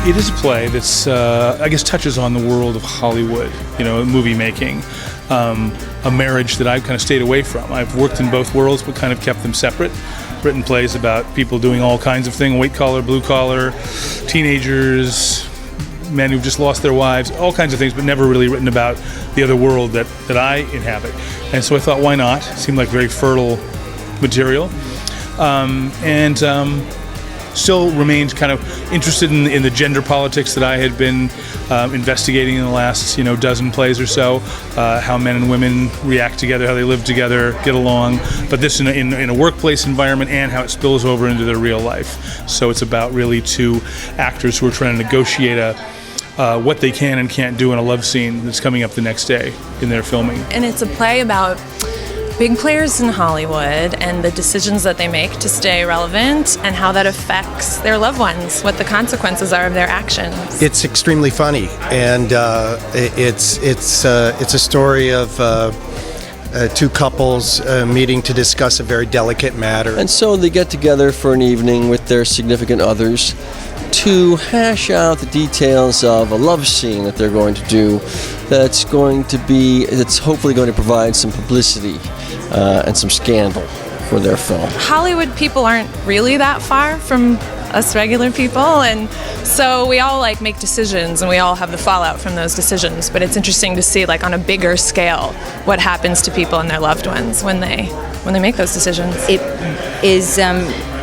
It is a play that's, I guess, touches on the world of Hollywood, movie making. A marriage that I've kind of stayed away from. I've worked in both worlds, but kind of kept them separate. Written plays about people doing all kinds of things, white collar, blue collar, teenagers, men who've just lost their wives, all kinds of things, but never really written about the other world that I inhabit. And so I thought, why not? It seemed like very fertile material. Still remained kind of interested in the gender politics that I had been investigating in the last dozen plays or so, how men and women react together, how they live together, get along, but this in a workplace environment and how it spills over into their real life. So it's about really two actors who are trying to negotiate what they can and can't do in a love scene that's coming up the next day in their filming. And it's a play about big players in Hollywood and the decisions that they make to stay relevant and how that affects their loved ones, what the consequences are of their actions. It's extremely funny, and it's a story of two couples meeting to discuss a very delicate matter. And so they get together for an evening with their significant others to hash out the details of a love scene that they're going to do that's hopefully going to provide some publicity and some scandal for their film. Hollywood people aren't really that far from us regular people, and so we all make decisions and we all have the fallout from those decisions, but it's interesting to see on a bigger scale what happens to people and their loved ones when they make those decisions. It is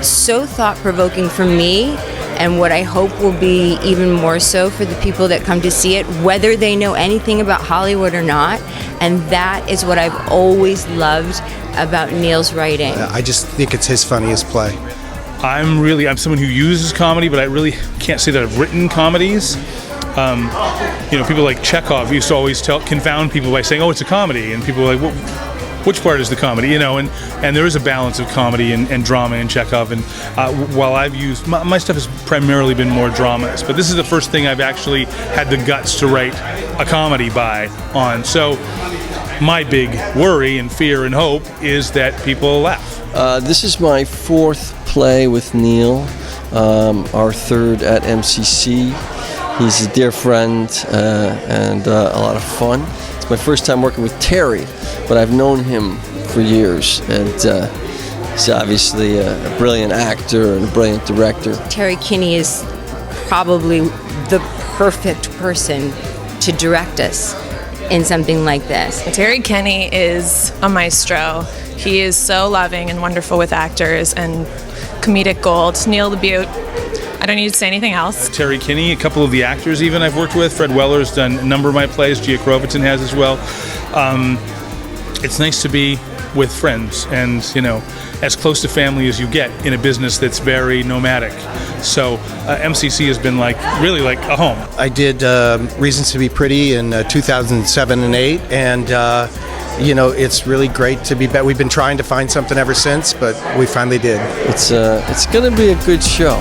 so thought-provoking for me, and what I hope will be even more so for the people that come to see it, whether they know anything about Hollywood or not. And that is what I've always loved about Neil's writing. I just think it's his funniest play. I'm someone who uses comedy, but I really can't say that I've written comedies. People like Chekhov used to always confound people by saying, "Oh, it's a comedy," and people are like, "Well, which part is the comedy?" And there is a balance of comedy and drama in Chekhov. And while I've used my stuff has primarily been more dramas, but this is the first thing I've actually had the guts to write a comedy on. So my big worry and fear and hope is that people laugh. This is my fourth play with Neil, our third at MCC. He's a dear friend and a lot of fun. It's my first time working with Terry, but I've known him for years, and he's obviously a brilliant actor and a brilliant director. Terry Kinney is probably the perfect person to direct us in something like this. Terry Kinney is a maestro. He is so loving and wonderful with actors and comedic gold. Neil LaBute, I don't need to say anything else. Terry Kinney, a couple of the actors even I've worked with. Fred Weller's done a number of my plays. Gia Crovatin has as well. It's nice to be with friends and, as close to family as you get in a business that's very nomadic. So MCC has been really like a home. I did Reasons to Be Pretty in 2007 and 2008, and it's really great to be back. We've been trying to find something ever since, but we finally did. It's going to be a good show.